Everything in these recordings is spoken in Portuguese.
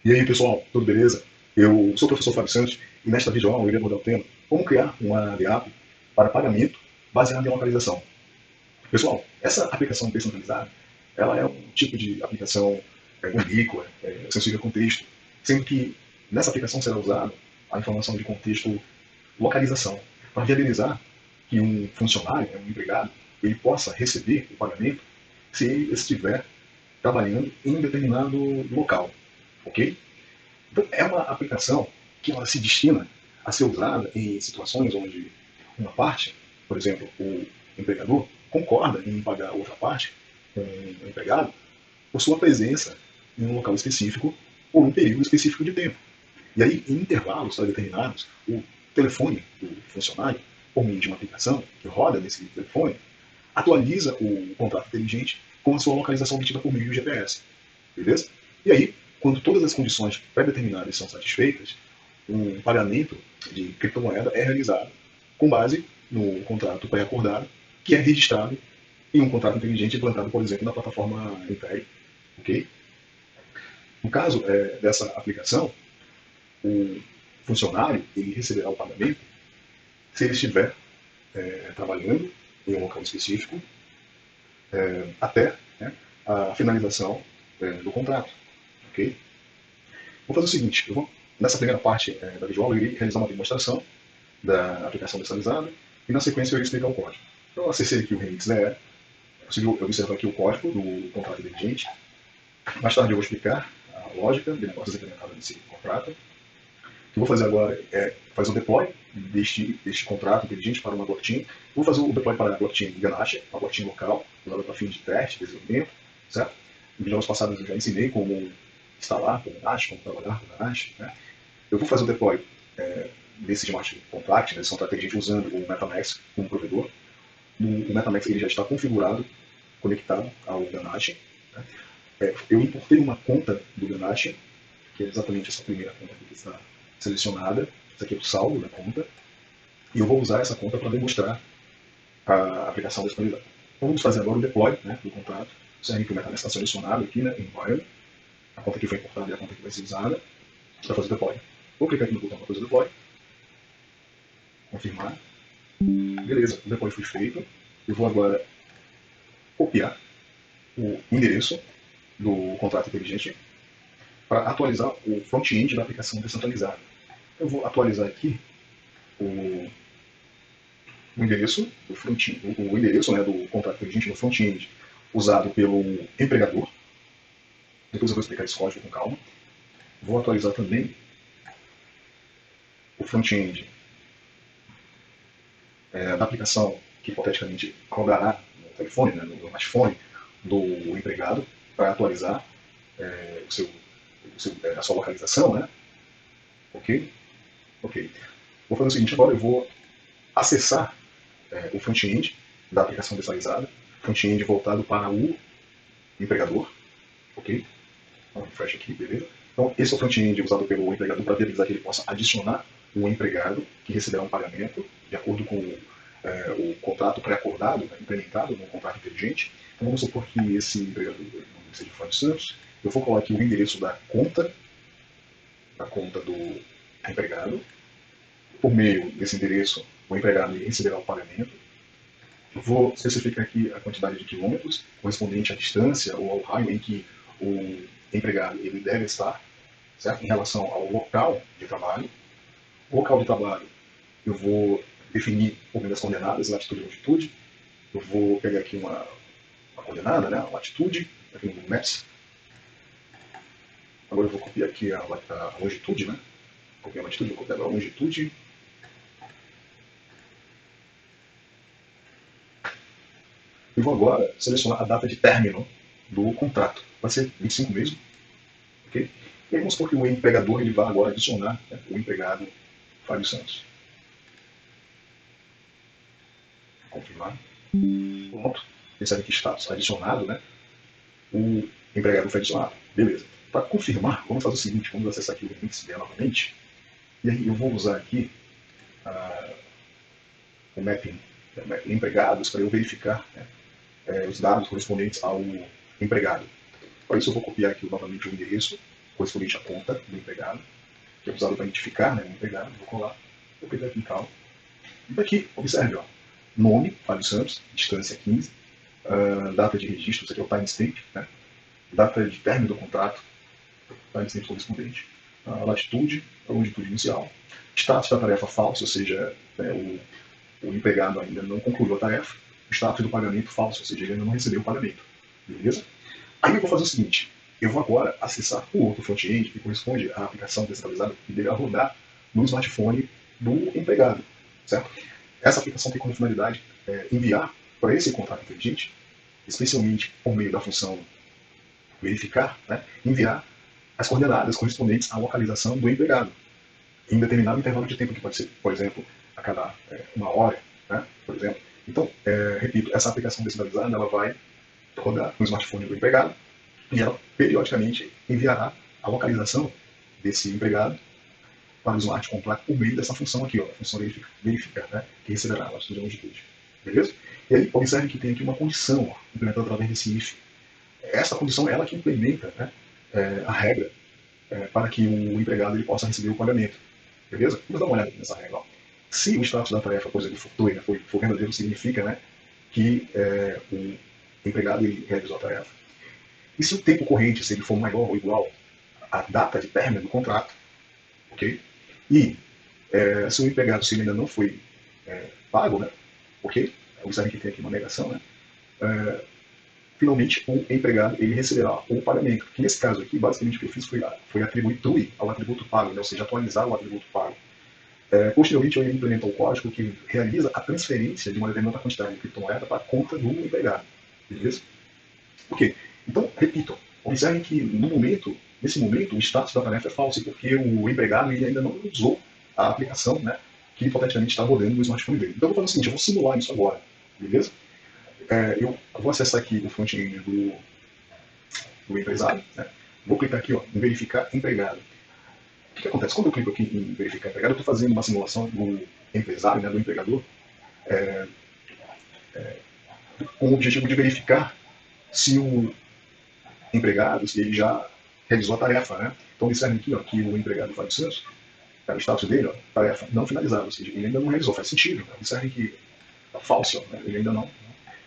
E aí, pessoal, tudo beleza? Eu sou o professor Fábio Santos e nesta videoaula eu irei abordar o tema como criar uma app para pagamento baseado em localização. Pessoal, essa aplicação personalizada, ela é um tipo de aplicação uníqua, sensível a contexto, sendo que nessa aplicação será usada a informação de contexto localização, para viabilizar que um funcionário, um empregado, ele possa receber o pagamento se ele estiver trabalhando em um determinado local, ok? Então, é uma aplicação que ela se destina a ser usada em situações onde uma parte, por exemplo, o empregador, concorda em pagar outra parte com o empregado por sua presença em um local específico ou um período específico de tempo. E aí, em intervalos determinados, o telefone do funcionário, por meio de uma aplicação que roda nesse telefone, atualiza o contrato inteligente com a sua localização obtida por meio do GPS. Beleza? E aí, quando todas as condições pré-determinadas são satisfeitas, um pagamento de criptomoeda é realizado com base no contrato pré-acordado, que é registrado em um contrato inteligente implantado, por exemplo, na plataforma Império. Okay? No caso dessa aplicação, o funcionário ele receberá o pagamento se ele estiver trabalhando em um local específico até a finalização do contrato. Okay? Vou fazer o seguinte, nessa primeira parte da videoaula, eu irei realizar uma demonstração da aplicação personalizada e, na sequência, eu irei explicar o código. Então, eu acessei aqui o Remix DR, é possível observar aqui o código do contrato inteligente. Mais tarde eu vou explicar a lógica de negócios implementada nesse contrato. O que eu vou fazer agora é fazer o deploy deste contrato inteligente para uma blockchain. Vou fazer o deploy para a blockchain Ganache, uma blockchain local, usada para fins de teste, desenvolvimento, certo? Em vídeos passados eu já ensinei como instalar com Ganache, como trabalhar com Ganache, né? Eu vou fazer o deploy desse smart contract, desse contrato inteligente, usando o MetaMask como provedor. O MetaMask ele já está configurado, conectado ao Ganache. Né? Eu importei uma conta do Ganache, que é exatamente essa primeira conta aqui que está selecionada. Esse aqui é o saldo da conta. E eu vou usar essa conta para demonstrar a aplicação disponibilizada. Então vamos fazer agora o deploy do contrato. Observe que o MetaMask está selecionado aqui, né, em Environment. A conta que foi importada é a conta que vai ser usada para fazer o deploy. Vou clicar aqui no botão para fazer o deploy. Confirmar. Beleza, o deploy foi feito. Eu vou agora copiar o endereço do contrato inteligente para atualizar o front-end da aplicação descentralizada. Eu vou atualizar aqui o endereço do front-end, o endereço, né, do contrato inteligente no front-end usado pelo empregador. Depois eu vou explicar esse código com calma. Vou atualizar também o front-end da aplicação que hipoteticamente rodará no telefone, né, no smartphone do empregado, para atualizar a sua localização, né? Ok? Ok. Vou fazer o seguinte agora, eu vou acessar o front-end da aplicação descentralizada, front-end voltado para o empregador, ok? Então, refresh aqui, beleza? Então, esse é o front-end usado pelo empregador para viabilizar que ele possa adicionar um empregado que receberá um pagamento de acordo com o contrato pré-acordado, né, implementado no contrato inteligente. Então, vamos supor que esse empregador seja Fábio Santos. Eu vou colocar aqui o endereço da conta do empregado. Por meio desse endereço, o empregado receberá o pagamento. Eu vou especificar aqui a quantidade de quilômetros correspondente à distância ou ao raio em que o empregado ele deve estar, certo? Em relação ao local de trabalho. O local de trabalho eu vou definir por meio das coordenadas, latitude e longitude. Eu vou pegar aqui uma coordenada, né, a latitude, aqui no Google Maps. Agora eu vou copiar aqui a longitude, né? Copiar a latitude, vou copiar a longitude. E vou agora selecionar a data de término do contrato. Vai ser 25 mesmo. Okay? E aí vamos supor que o empregador ele vai agora adicionar, né, o empregado Fábio Santos. Confirmar. Pronto. Percebe que está adicionado, né? O empregado foi adicionado. Beleza. Para confirmar, vamos fazer o seguinte, vamos acessar aqui o Remix novamente. E aí eu vou usar aqui o mapping empregados para eu verificar, né, os dados correspondentes ao empregado. Para isso eu vou copiar aqui novamente o endereço correspondente à conta do empregado, que é usado para identificar, né, o empregado. Vou colar, vou pegar aqui em cal. E daqui, observe, ó, nome, Fábio Santos, distância 15, data de registro, isso aqui é o timestamp, né, data de término do contrato, timestamp correspondente, latitude, a longitude inicial, status da tarefa falso, ou seja, o empregado ainda não concluiu a tarefa, status do pagamento falso, ou seja, ele ainda não recebeu o pagamento. Beleza? Aí eu vou fazer o seguinte, eu vou agora acessar o outro front-end que corresponde à aplicação descentralizada que deverá rodar no smartphone do empregado, certo? Essa aplicação tem como finalidade enviar para esse contrato inteligente, especialmente por meio da função verificar, né, enviar as coordenadas correspondentes à localização do empregado, em determinado intervalo de tempo, que pode ser, por exemplo, a cada uma hora, né, por exemplo. Então, repito, essa aplicação descentralizada ela vai rodar no smartphone do empregado e ela periodicamente enviará a localização desse empregado para o smart contract por meio dessa função aqui, ó, a função verificar, né, que receberá a latitude e longitude. Beleza? E aí, observe que tem aqui uma condição ó, implementada através desse if. Essa condição é ela que implementa, né, a regra para que o empregado ele possa receber o pagamento. Beleza? Vamos dar uma olhada nessa regra. Ó. Se o status da tarefa, por exemplo, for verdadeiro, significa, né, que o empregado ele realizou a tarefa. E se o tempo corrente, se ele for maior ou igual à data de término do contrato, ok? E se o empregado se ele ainda não foi pago, né, ok? Observe que tem aqui uma negação, né? Finalmente o empregado ele receberá o pagamento. Que nesse caso aqui, basicamente o que eu fiz foi atribuir true ao atributo pago, né? Ou seja, atualizar o atributo pago. Posteriormente, eu ia implementar o código que realiza a transferência de uma determinada quantidade de criptomoeda para a conta do empregado. Beleza? Ok. Então, repito, observem que nesse momento, o status da tarefa é falso, porque o empregado ele ainda não usou a aplicação, né, que hipoteticamente está rodando no smartphone dele. Então, eu vou fazer o seguinte, eu vou simular isso agora. Beleza? Eu vou acessar aqui o front-end do empresário. Né? Vou clicar aqui ó, em verificar empregado. O que acontece? Quando eu clico aqui em verificar empregado, eu estou fazendo uma simulação do empresário, né, do empregador, com o objetivo de verificar se o empregado, se ele já realizou a tarefa. Né? Então, observem aqui ó, que o empregado Fábio Santos, o status dele, ó, tarefa não finalizada, ou seja, ele ainda não realizou, faz sentido. Né? Observem que é falso, né? Ele ainda não,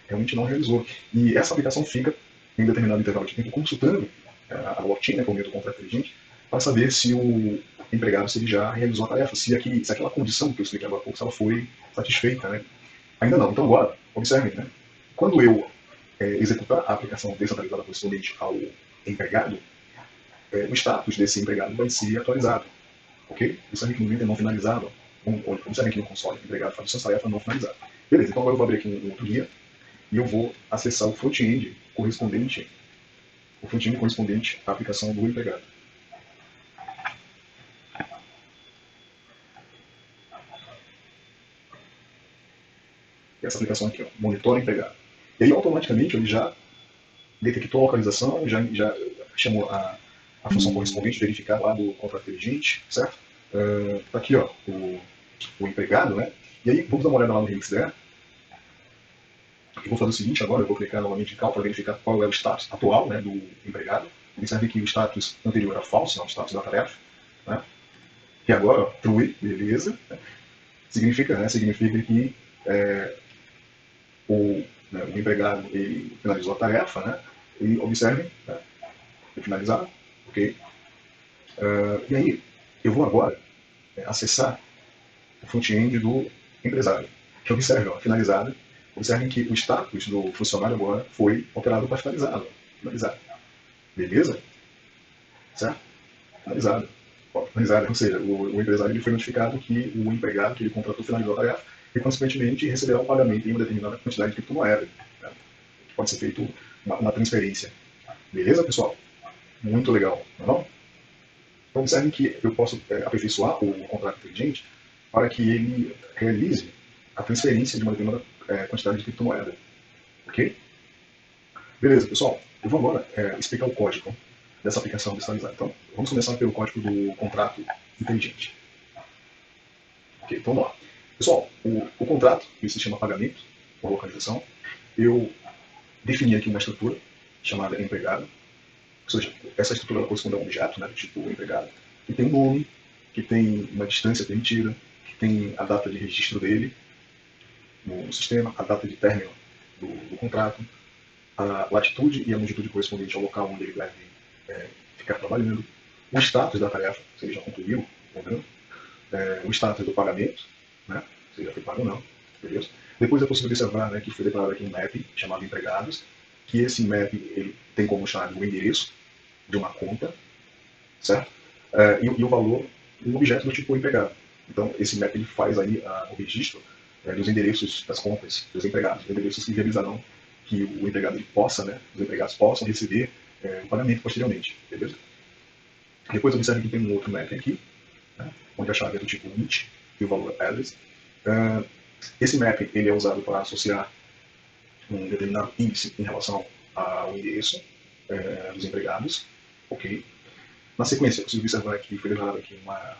realmente não realizou. E essa aplicação fica, em determinado intervalo de tempo, consultando a blockchain, né, por meio do contrato inteligente, para saber se o empregado se ele já realizou a tarefa, se aquela condição que eu expliquei agora há pouco, se ela foi satisfeita. Né? Ainda não. Então agora, observem, né? Quando eu executar a aplicação descentralizada correspondente ao empregado, o status desse empregado vai ser atualizado. Ok? Observem que no item não finalizado, observem aqui no console, empregado faz sua tarefa não finalizada. Beleza, então agora eu vou abrir aqui um outro guia e eu vou acessar o front-end correspondente à aplicação do empregado. Essa aplicação aqui, ó, monitora empregado. E aí automaticamente ele já detectou a localização, já chamou a função correspondente, verificar lá do contrato inteligente, certo? Tá aqui ó, o empregado, né? E aí vamos dar uma olhada lá no RxDR. Eu vou fazer o seguinte agora, eu vou clicar novamente em cal para verificar qual é o status atual, né, do empregado. Observe que o status anterior era falso, não, o status da tarefa. Né? E agora, ó, true, beleza. Significa, né, significa que o empregado ele finalizou a tarefa, né? E observem, né, finalizado, ok? E aí, eu vou agora acessar o front-end do empresário. Que observe, ó, finalizado. Observem que o status do funcionário agora foi alterado para finalizado. Finalizado. Beleza? Certo? Finalizado. Ó, finalizado. Ou seja, o empresário ele foi notificado que o empregado que ele contratou finalizou a tarefa e, consequentemente, receberá um pagamento em uma determinada quantidade de criptomoeda. Né? Pode ser feito uma transferência. Beleza, pessoal? Muito legal, não é não? Então, observem que eu posso aperfeiçoar o contrato inteligente para que ele realize a transferência de uma determinada quantidade de criptomoeda. Ok? Beleza, pessoal. Eu vou agora explicar o código dessa aplicação descentralizada. Então, vamos começar pelo código do contrato inteligente. Ok, então vamos lá. Pessoal, o contrato, que se chama pagamento, por localização, eu defini aqui uma estrutura chamada empregado. Ou seja, essa estrutura ela corresponde a um objeto, né, do tipo empregado, que tem um nome, que tem uma distância permitida, que tem a data de registro dele no sistema, a data de término do contrato, a latitude e a longitude correspondente ao local onde ele deve ficar trabalhando, o status da tarefa, se ele já concluiu ou não, o status do pagamento, né, se já foi pago ou não, beleza? Depois é possível observar, né, que foi declarado aqui um map chamado empregados, que esse map ele tem como chave o endereço de uma conta, certo? E o valor, um objeto do tipo empregado. Então, esse map ele faz aí o registro dos endereços das contas dos empregados, endereços que viabilizarão que o empregado ele possa, né, os empregados possam receber o pagamento posteriormente, beleza? Depois observe que tem um outro map aqui, né, onde a chave é do tipo int e o valor é address. Esse map ele é usado para associar um determinado índice em relação ao endereço dos empregados, ok? Na sequência, você observar que foi declarada aqui uma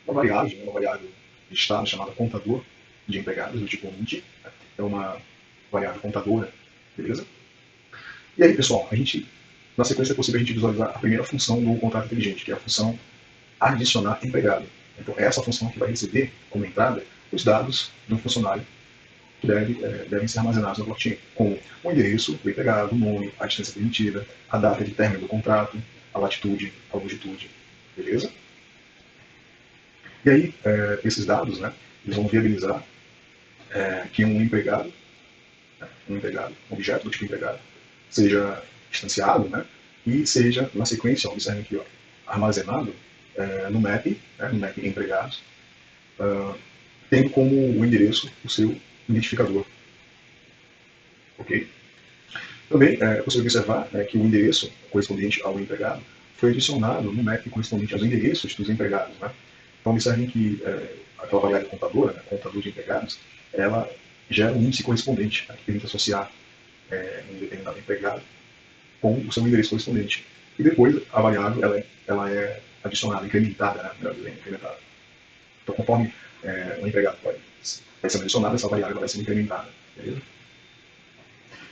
variável de estado chamada contador de empregados, do tipo int, né? É uma variável contadora, beleza? E aí, pessoal, na sequência é possível a gente visualizar a primeira função do contrato inteligente, que é a função adicionar empregado. Então, é essa função que vai receber como entrada os dados de um funcionário que devem ser armazenados na blockchain, com o endereço do empregado, o nome, a distância permitida, a data de término do contrato, a latitude, a longitude, beleza? E aí, esses dados, né, eles vão viabilizar que um empregado, um objeto do tipo empregado, seja instanciado, né, e seja, na sequência, observe aqui, ó, armazenado no map, né, no map empregados, tendo como o endereço o seu identificador. Ok? Também é possível observar que o endereço correspondente ao empregado foi adicionado no map correspondente aos endereços dos empregados. Né? Então, observem que aquela variável contadora, né, contador de empregados, ela gera um índice correspondente, né, que permite associar um determinado empregado com o seu endereço correspondente. E depois a variável ela é adicionada, incrementada, né, melhor dizendo, incrementada. Então, conforme o empregado vai sendo adicionado, essa variável vai sendo incrementada. Beleza?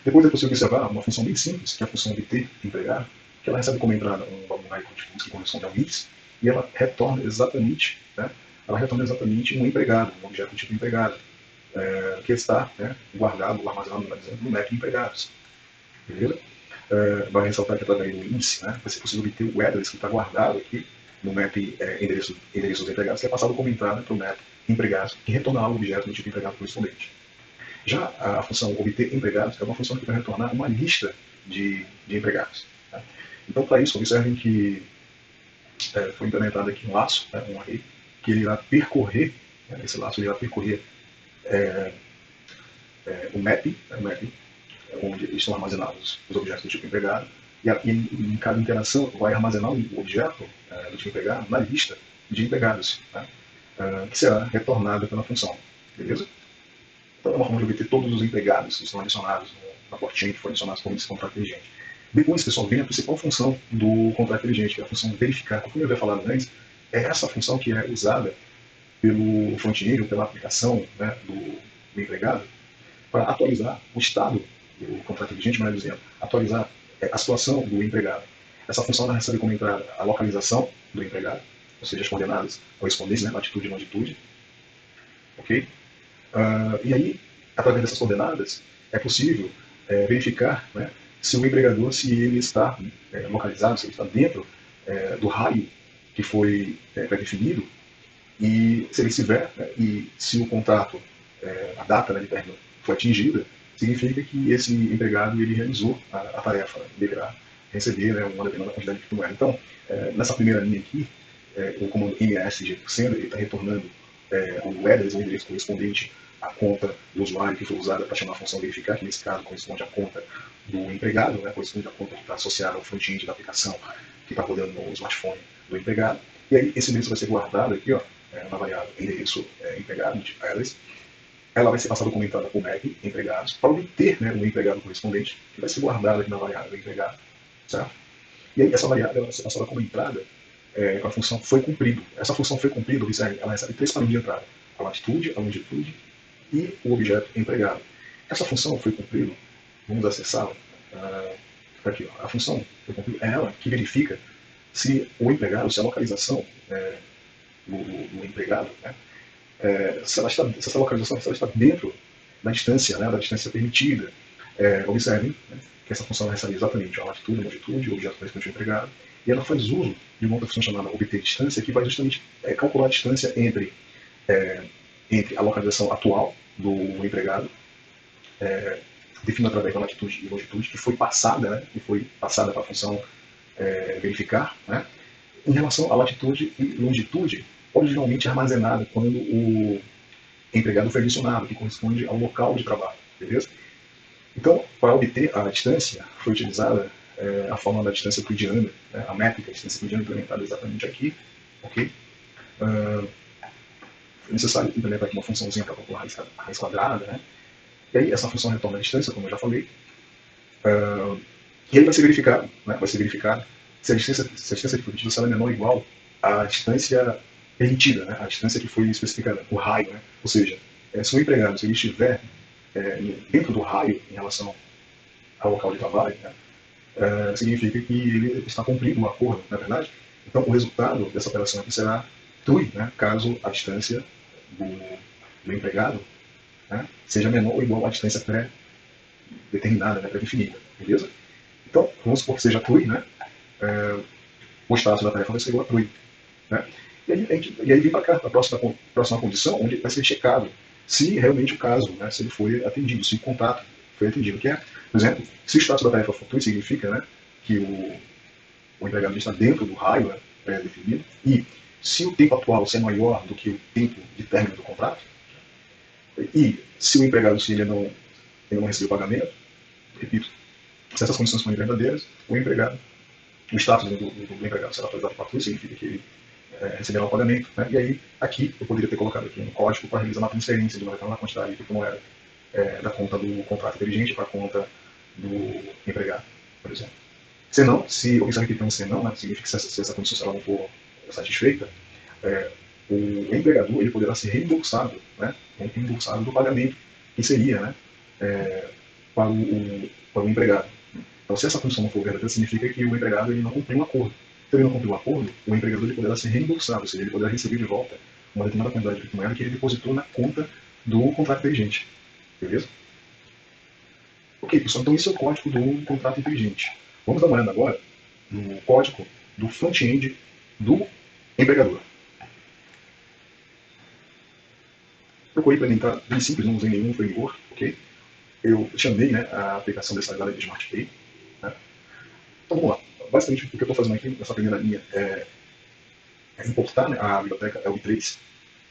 Depois é possível observar uma função bem simples, que é a função obter empregado, que ela recebe como entrada um valor difuso que corresponde ao índice, e ela retorna exatamente, né, um empregado, um objeto do tipo empregado, que está, né, guardado ou armazenado no map de empregados. Beleza? Vai ressaltar que através do índice, né, vai ser possível obter o address que está guardado aqui no map endereço dos empregados, que é passado como entrada para o map empregados, que retornar o objeto do tipo empregado correspondente. Já a função obter empregados é uma função que vai retornar uma lista de empregados. Tá? Então, para isso, observem que foi implementado aqui um laço, né, um array, que ele irá percorrer, esse laço ele irá percorrer o map, onde estão armazenados os objetos do tipo empregado, e em cada interação vai armazenar o objeto do tipo empregado na lista de empregados, tá? Que será retornada pela função. Beleza? Então é uma forma de obter todos os empregados que estão adicionados na blockchain, que foram adicionados por esse contrato inteligente. Depois, pessoal, vem a principal função do contrato inteligente, que é a função verificar. Como eu havia falado antes, é essa função que é usada pelo front-end, ou pela aplicação, né, do empregado, para atualizar o estado do contrato inteligente, melhor dizendo, atualizar a situação do empregado. Essa função recebe como entrada a localização do empregado, ou seja, as coordenadas correspondentes, né, latitude e longitude. Ok? E aí, através dessas coordenadas, é possível verificar, né, se o empregador, se ele está localizado, se ele está dentro do raio que foi pré-definido, e se ele estiver, né, e se o contrato, a data, né, de término foi atingida, significa que esse empregado ele realizou a tarefa, né, deverá receber, né, uma determinada quantidade de criptomoeda. Então, nessa primeira linha aqui, o comando MSG sendo, ele está retornando o address, o endereço correspondente à conta do usuário que foi usada para chamar a função verificar, que nesse caso corresponde à conta do empregado, né, corresponde à conta que está associada ao front-end da aplicação que está rodando no smartphone do empregado. E aí esse endereço vai ser guardado aqui, ó, na variável endereço empregado, de address. Ela vai ser passada como entrada por map empregados para obter, né, o empregado correspondente, que vai ser guardado aqui na variável empregado, certo? E aí essa variável vai ser passada como entrada com a função foi cumprido. Essa função foi cumprido, observe, ela recebe 3 padrões de entrada: a latitude, a longitude e o objeto empregado. Essa função foi cumprido, vamos acessá-la aqui, ó, a função que eu compilo é ela que verifica se o empregado, se a localização do empregado, né, se essa localização se ela está dentro da distância, né, da distância permitida. Observem, né, que essa função recebe exatamente a latitude, a longitude, o objeto correspondente ao empregado, e ela faz uso de uma outra função chamada obter distância, que vai justamente calcular a distância entre a localização atual do empregado, definido através da latitude e longitude, que foi passada, né, para a função verificar, né, em relação à latitude e longitude originalmente armazenada quando o empregado foi adicionado, que corresponde ao local de trabalho, beleza? Então, para obter a distância, foi utilizada a forma da distância euclidiana, né, a métrica da distância euclidiana implementada exatamente aqui, ok? É necessário implementar aqui uma funçãozinha para calcular a raiz quadrada, né? E aí essa função retorna a distância, como eu já falei, e aí vai ser verificado, né, se a distância definitiva será menor ou igual à distância permitida, né, a distância que foi especificada, o raio, né? Ou seja, se o empregado, se ele estiver dentro do raio em relação ao local de trabalho, né, significa que ele está cumprindo o acordo, na verdade. Então, o resultado dessa operação aqui será true, né, caso a distância do empregado, né, seja menor ou igual à distância pré-determinada, né, pré-definida, beleza? Então, vamos supor que seja true, né, o status da tarefa vai ser igual a true, né? E aí vem para cá, para a próxima condição, onde vai ser checado se realmente o caso, né, se ele foi atendido, se o contrato foi atendido, que é, por exemplo, se o status da tarefa for true, significa, né, que o empregado está dentro do raio, né, pré-definido, e se o tempo atual é maior do que o tempo de término do contrato, e se o empregado, se ele não recebeu pagamento, repito, se essas condições forem verdadeiras, o status do empregado será atualizado para true, significa que ele receberá o pagamento, né? E aí, aqui, eu poderia ter colocado aqui um código para realizar uma transferência de uma determinada quantidade de criptomoeda da conta do contrato inteligente para a conta do empregado, por exemplo. Senão, se observe que tem um senão, né, significa que se essa condição não for satisfeita, o empregador ele poderá ser reembolsado, né, reembolsado do pagamento que seria, né, para o empregado. Então, se essa condição não for verdadeira, significa que o empregado ele não cumpriu um acordo. Se ele não cumpriu um acordo, o empregador ele poderá ser reembolsado, ou seja, ele poderá receber de volta uma determinada quantidade de criptomoeda que ele depositou na conta do contrato inteligente. Beleza? Ok, pessoal, então esse é o código do contrato inteligente. Vamos dar uma olhada agora no código do front-end do empregador. Procurei implementar bem simples, não usei nenhum framework, ok? Eu chamei, né, a aplicação dessa galera de SmartPay. Né? Então vamos lá. Basicamente, o que eu estou fazendo aqui nessa primeira linha é importar, né, a biblioteca LB3,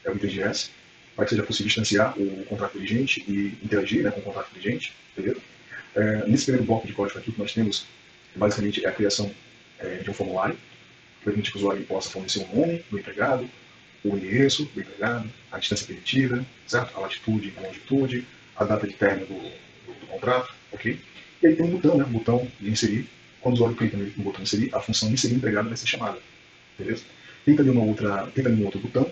LB3GS, para que seja possível instanciar o contrato inteligente e interagir, né, com o contrato inteligente, beleza? Nesse primeiro bloco de código aqui, que nós temos, basicamente, é a criação de um formulário, que permite que o usuário possa fornecer o nome do empregado, o endereço do empregado, a distância permitida, certo? A latitude e a longitude, a data de término do contrato, ok? E aí tem um botão, né, um botão de inserir. Quando o usuário clica no botão inserir, a função inserir empregado vai ser chamada, beleza? Tem também um outro botão,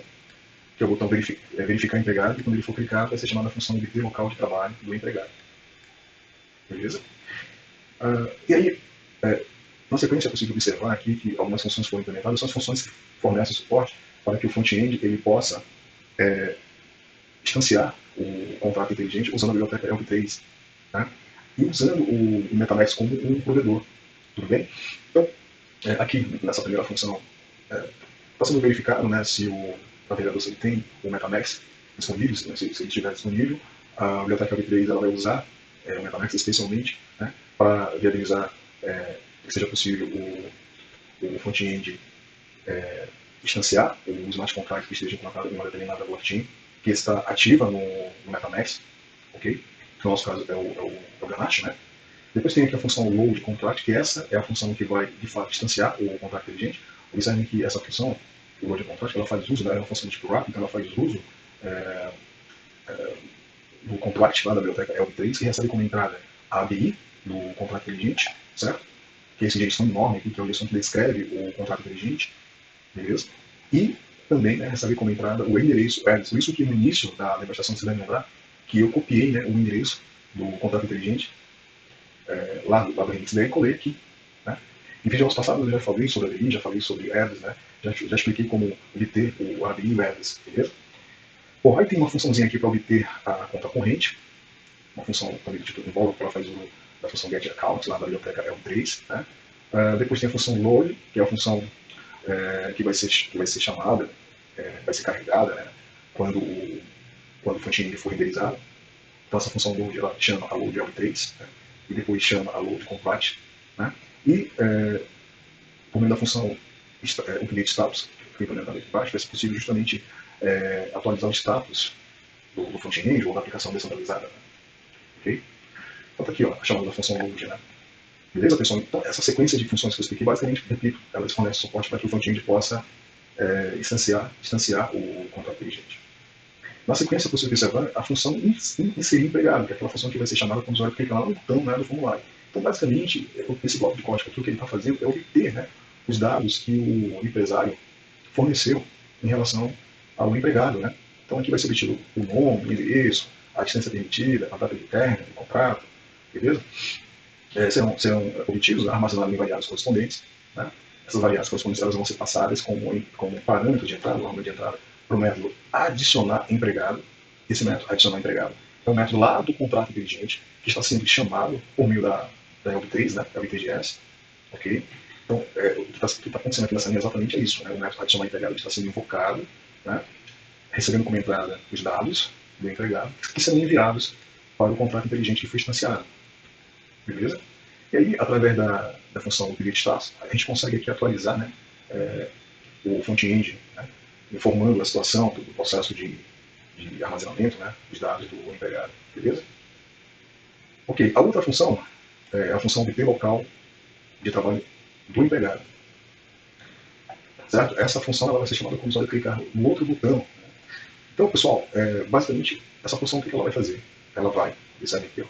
que é o botão verificar empregado, e quando ele for clicar, vai ser chamada a função obter local de trabalho do empregado. Beleza? E aí, na sequência, é possível observar aqui que algumas funções foram implementadas, são as funções que fornecem suporte para que o front-end ele possa instanciar o contrato inteligente usando a biblioteca ELB3, tá? E usando o MetaMask como um provedor. Tudo bem? Então, aqui nessa primeira função, está sendo verificado, né, se o navegador se ele tem o MetaMask disponível, se ele estiver disponível, a biblioteca ELB3 ela vai usar o MetaMask especialmente, né, para viabilizar que seja possível o front-end instanciar o smart contract que esteja implantado em uma determinada blockchain que está ativa no MetaMask, ok? Que no nosso caso é o Ganache, né? Depois tem aqui a função load contract, que essa é a função que vai, de fato, instanciar o contrato inteligente. Observem que essa função, o load contract, ela faz uso, né, é uma função de tipo wrap, então ela faz uso do contract lá da biblioteca ELB3, que recebe como entrada a ABI do contrato inteligente, certo? Que é esse JSON enorme aqui, que é o JSON que descreve o contrato inteligente, beleza? E também, né, recebe como entrada o endereço, por isso que no início da demonstração você deve lembrar que eu copiei, né, o endereço do contrato inteligente lá do remix dele, colei aqui. Né? Em vídeos passados eu já falei sobre ABI, já falei sobre ads, né? Já expliquei como obter o ABI e o ads, beleza? Bom, aí tem uma funçãozinha aqui para obter a conta corrente, uma função também do tipo envolve, que ela faz uso da função get account lá da biblioteca L3. Né? Depois tem a função load, que é a função que vai ser chamada, vai ser carregada, né? quando, quando o fonte for renderizado. Então essa função load ela chama a load L3, né? E depois chama a load complete. Né? E por meio da função update status, que foi implementada aqui embaixo, vai ser possível justamente atualizar o status do front-end ou da aplicação descentralizada. Né? Ok? Então tá aqui, ó, a chamada da função load. Né? Beleza, pessoal? Então essa sequência de funções que eu expliquei, basicamente, repito, elas fornecem suporte para que o front-end possa instanciar o contrato inteligente. Na sequência, você observar a função inserir empregado, que é aquela função que vai ser chamada quando o usuário clica lá no botão, né, do formulário. Então, basicamente, esse bloco de código aqui, o que ele está fazendo é obter, né, os dados que o empresário forneceu em relação ao empregado. Né? Então, aqui vai ser obtido o nome, o endereço, a distância permitida, a data de término do contrato, beleza? Serão obtidos, armazenados em variáveis correspondentes. Né? Essas variáveis correspondentes elas vão ser passadas como parâmetro de entrada, arma de entrada, para o método adicionar empregado. Esse método adicionar empregado é um método lá do contrato inteligente que está sendo chamado por meio da LB3, né, da LBTGS. Ok? Então, o que está acontecendo aqui nessa linha exatamente é isso. Né? O método adicionar empregado está sendo invocado, né, recebendo como entrada os dados do empregado, que serão enviados para o contrato inteligente que foi instanciado. Beleza? E aí, através da função update status, a gente consegue aqui atualizar, né, o front-end, né, informando a situação do processo de armazenamento, né, dos dados do empregado. Beleza? Ok, a outra função é a função obter local de trabalho do empregado. Certo? Essa função ela vai ser chamada quando o usuário clicar no outro botão. Então, pessoal, basicamente, essa função o que ela vai fazer? Ela vai, observe aqui, ó,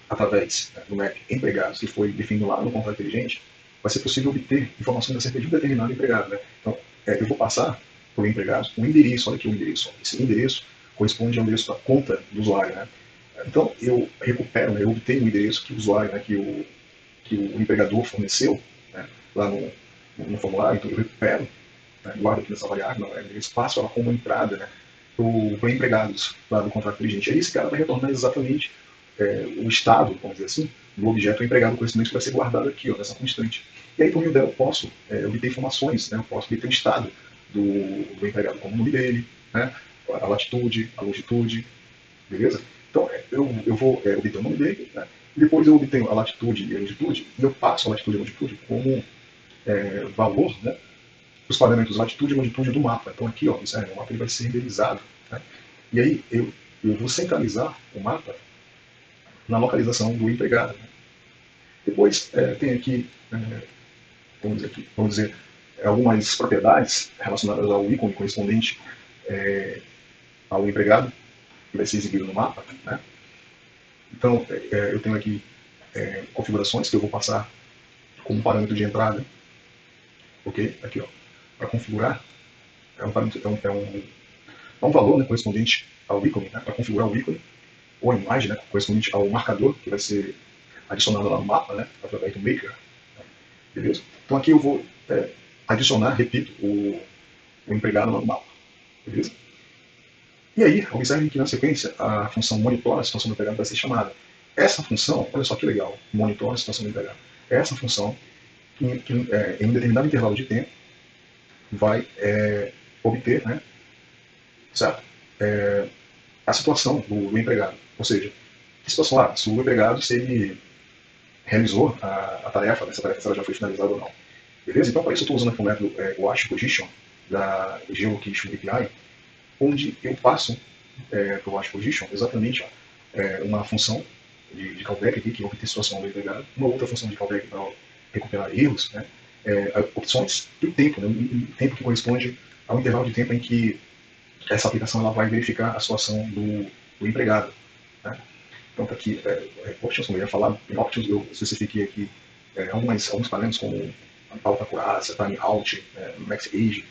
através do map empregados que foi definido lá no contrato inteligente, vai ser possível obter informações acerca de um determinado empregado. Né? Então, eu vou passar para o empregado um endereço, olha aqui o endereço. Esse endereço corresponde ao endereço da conta do usuário. Né? Então, eu recupero, né, eu obtenho o endereço que o usuário, né, que o empregador forneceu, né, lá no formulário, então eu recupero, né, guardo aqui nessa variável, endereço, passo ela como entrada, né, para empregados lá do contrato inteligente. Aí esse cara vai retornar exatamente o estado, vamos dizer assim, do objeto empregado correspondente que vai ser guardado aqui, ó, nessa constante. E aí, por meio dela, eu posso obter informações, né, eu posso obter o estado do empregado, como o nome dele, né, a latitude, a longitude, beleza? Então, eu vou obter o nome dele, né, e depois eu obtenho a latitude e a longitude, e eu passo a latitude e a longitude como valor, né, os parâmetros latitude e longitude do mapa. Então, aqui, ó, o mapa ele vai ser renderizado. Né, e aí, eu vou centralizar o mapa na localização do empregado. Né. Depois, tem aqui, vamos dizer, algumas propriedades relacionadas ao ícone correspondente ao empregado, que vai ser exibido no mapa. Né. Então, eu tenho aqui configurações que eu vou passar como parâmetro de entrada. Ok? Aqui, ó, para configurar, é um, parâmetro, é um valor, né, correspondente ao ícone, né, para configurar o ícone, ou a imagem, né, correspondente ao marcador, que vai ser adicionado lá no mapa, né, através do maker. Beleza? Então aqui eu vou adicionar, repito, o empregado lá no mapa. Beleza? E aí, observem que na sequência a função monitora a situação do empregado vai ser chamada. Essa função, olha só que legal, monitora a situação do empregado. É essa função que em um determinado intervalo de tempo vai obter, né, certo? A situação do empregado. Ou seja, que situação lá? Se o empregado se ele realizou a tarefa, essa tarefa se ela já foi finalizada ou não. Beleza? Então, para isso, eu estou usando aqui o método WashPosition da GeoLocation API, onde eu passo para o WashPosition exatamente uma função de callback aqui, que obtém a situação do empregado, uma outra função de callback para recuperar erros, né? Opções e o tempo, né? Um tempo que corresponde ao intervalo de tempo em que essa aplicação ela vai verificar a situação do empregado. Né? Então, tá aqui, options, como eu ia falar, em options eu especifiquei aqui alguns parâmetros como alta acurácia, time out, max age,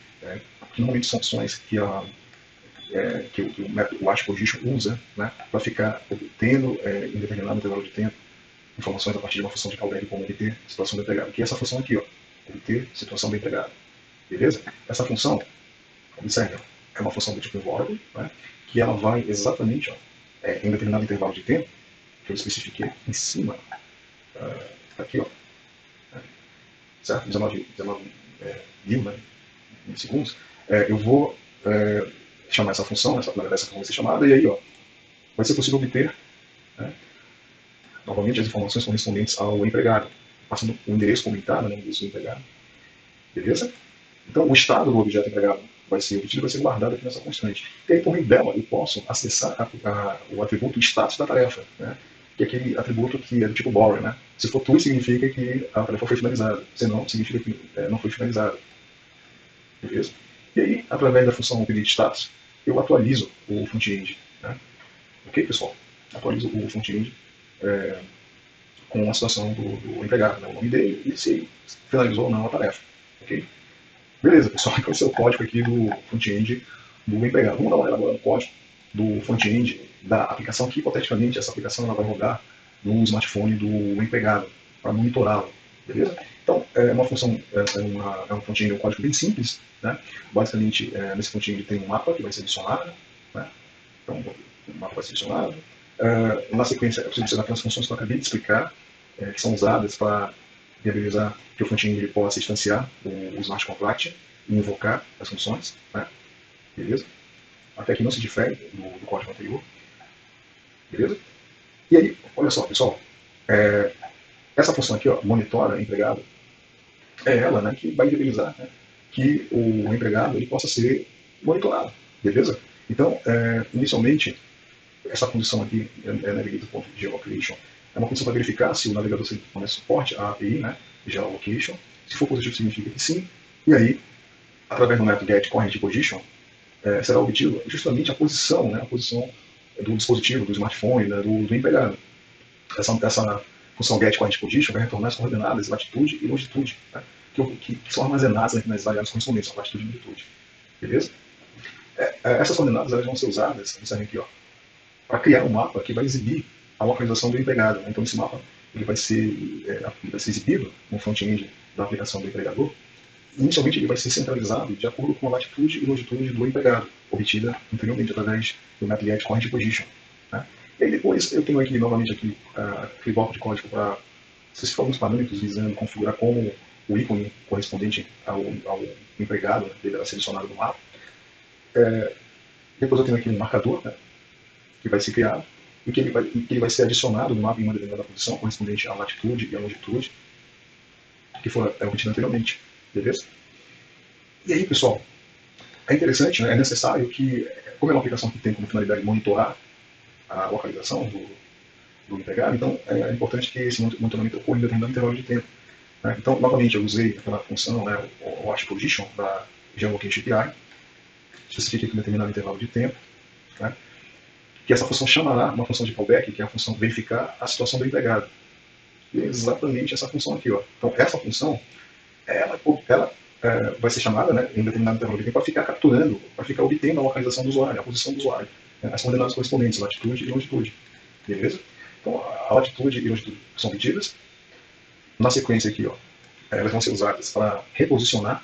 que normalmente são opções que o método WashPosition usa, né, para ficar obtendo em determinado intervalo de tempo informações a partir de uma função de callback como obter situação do empregado, que é essa função aqui, ó, obter situação do empregado. Beleza? Essa função, observe, é uma função do tipo void, né, que ela vai exatamente em determinado intervalo de tempo, que eu especifiquei em cima, aqui, ó, certo? 19 mil, né, segundos, eu vou chamar essa função, essa função vai ser chamada, e aí ó, vai ser possível obter, né, novamente as informações correspondentes ao empregado, passando o endereço comentado, né, o endereço do empregado. Beleza? Então, o estado do objeto empregado vai ser obtido, vai ser guardado aqui nessa constante. E aí, por meio dela, eu posso acessar o atributo status da tarefa, né? Que é aquele atributo que é do tipo boring, né? Se for true, significa que a tarefa foi finalizada. Se não, significa que não foi finalizada. Beleza? E aí, através da função update status, eu atualizo o front-end. Né? Ok, pessoal? Atualizo o front-end com a situação do empregado, né? O nome dele e se finalizou ou não a tarefa. Ok? Beleza, pessoal, então esse é o código aqui do front-end do empregado. Vamos dar uma olhada agora no código do front-end da aplicação, que hipoteticamente essa aplicação ela vai rodar no smartphone do empregado, para monitorá-lo, beleza? Então, é uma função, é um front-end, um código bem simples, né? Basicamente, nesse front-end tem um mapa que vai ser adicionado, né? Então, o mapa vai ser adicionado. Na sequência, eu preciso daquelas funções que eu acabei de explicar, que são usadas para viabilizar que o front-end possa instanciar o Smart Contract e invocar as funções, né? Beleza? Até aqui não se difere do código anterior, beleza? E aí, olha só, pessoal, essa função aqui, ó, monitora empregado, é ela, né, que vai viabilizar, né, que o empregado ele possa ser monitorado, beleza? Então, inicialmente, essa condição aqui, navigator.geolocation, é uma condição para verificar se o navegador fornece suporte à API, né, geolocation. Se for positivo, significa que sim. E aí, através do método getCurrentPosition, será obtido justamente a posição, né, a posição do dispositivo, do smartphone, né, do empregado. Essa função getCurrentPosition vai retornar as coordenadas latitude e longitude, né, que são armazenadas aqui nas variáveis correspondentes, a latitude e longitude. Beleza? Essas coordenadas elas vão ser usadas, aqui, ó, para criar um mapa que vai exibir a localização do empregado. Então, esse mapa ele vai ser exibido no front-end da aplicação do empregador. Inicialmente, ele vai ser centralizado de acordo com a latitude e longitude do empregado, obtida anteriormente através do método getCurrentPosition. Né? E aí, depois, eu tenho aqui, novamente, aquele bloco de código para especificar alguns parâmetros visando configurar como o ícone correspondente ao empregado, né, deverá ser adicionado no mapa. Depois eu tenho aqui um marcador, né, que vai ser criado e que ele vai ser adicionado no mapa em uma determinada posição correspondente à latitude e à longitude que foi obtida anteriormente. Beleza? E aí, pessoal, é interessante, né, é necessário que, como é uma aplicação que tem como finalidade monitorar a localização do empregado, então é importante que esse monitoramento ocorra em determinado intervalo de tempo. Né? Então, novamente, eu usei aquela função, né, o watchPosition da geolocation API, especifiquei aqui um determinado intervalo de tempo, né, que essa função chamará uma função de callback, que é a função verificar a situação do empregado. E é exatamente essa função aqui. Ó. Então, essa função, ela vai ser chamada, né, em determinado intervalo de tempo para ficar capturando, para ficar obtendo a localização do usuário, a posição do usuário, né, as coordenadas correspondentes, latitude e longitude. Beleza? Então, a latitude e longitude são obtidas. Na sequência aqui, ó, elas vão ser usadas para reposicionar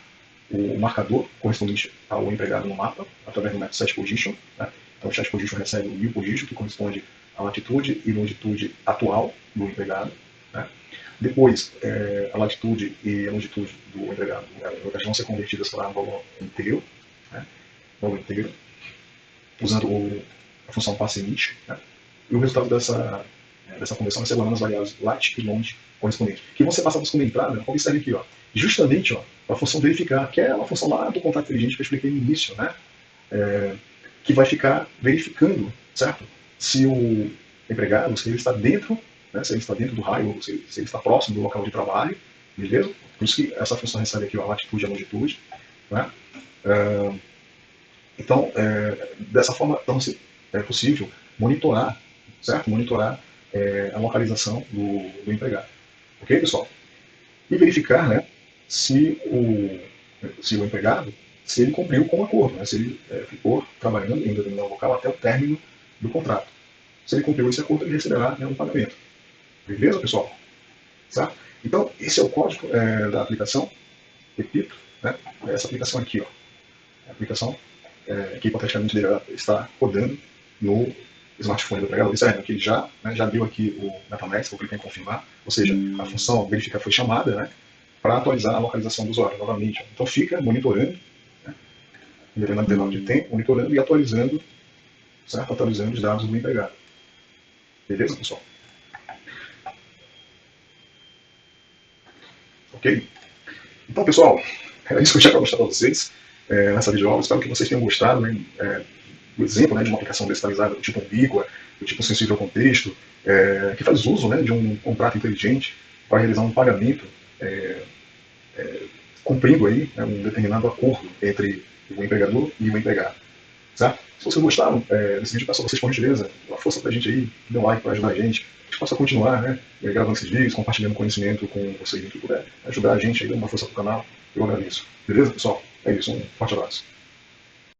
o marcador correspondente ao empregado no mapa, através do método setPosition. Né? Então, o setPosition recebe o newPosition, que corresponde à latitude e longitude atual do empregado. Né? Depois, a latitude e a longitude do empregado elas vão ser convertidas para um valor inteiro, né? Valor inteiro, usando a função passInit. Né? E o resultado dessa conversão vai ser guardado nas variáveis lat e long correspondentes, que vão ser passadas como entrada, como observe aqui, ó, justamente ó, a função verificar, que é uma função lá do contato inteligente que eu expliquei no início, né? Que vai ficar verificando, certo? Se o empregado, se ele está dentro, né, se ele está dentro do raio, se ele está próximo do local de trabalho, beleza? Por isso que essa função recebe aqui ó, a latitude e a longitude. Né? Então, dessa forma, então, é possível monitorar, certo? Monitorar a localização do empregado. Ok, pessoal? E verificar, né, se o empregado, se ele cumpriu com o acordo, né, se ele ficou trabalhando em determinado local até o término do contrato. Se ele cumpriu esse acordo, ele receberá, né, um pagamento. Beleza, pessoal? Certo? Então, esse é o código da aplicação. Repito, né? Essa aplicação aqui, ó. A aplicação que hipoteticamente deverá estar rodando no smartphone do empregador. Observe que ele já abriu aqui o MetaMask, vou clicar em confirmar, ou seja, a função verificar foi chamada, né, para atualizar a localização do usuário novamente. Então fica monitorando, né, em determinado intervalo de tempo, monitorando e atualizando, certo? Atualizando os dados do empregado. Beleza, pessoal? Ok? Então, pessoal, era isso que eu tinha para mostrar para vocês nessa videoaula. Espero que vocês tenham gostado, né? O exemplo, né, de uma aplicação descentralizada do tipo Ubiqua, do tipo sensível ao contexto, que faz uso, né, de um contrato inteligente para realizar um pagamento cumprindo aí, né, um determinado acordo entre o empregador e o empregado. Certo? Se vocês gostaram desse vídeo, peço a vocês, por gentileza, uma força pra gente aí, dê um like para ajudar a gente possa continuar, né, gravando esses vídeos, compartilhando conhecimento com vocês, que puder ajudar a gente aí, dar uma força pro canal, eu agradeço. Beleza, pessoal? É isso, um forte abraço.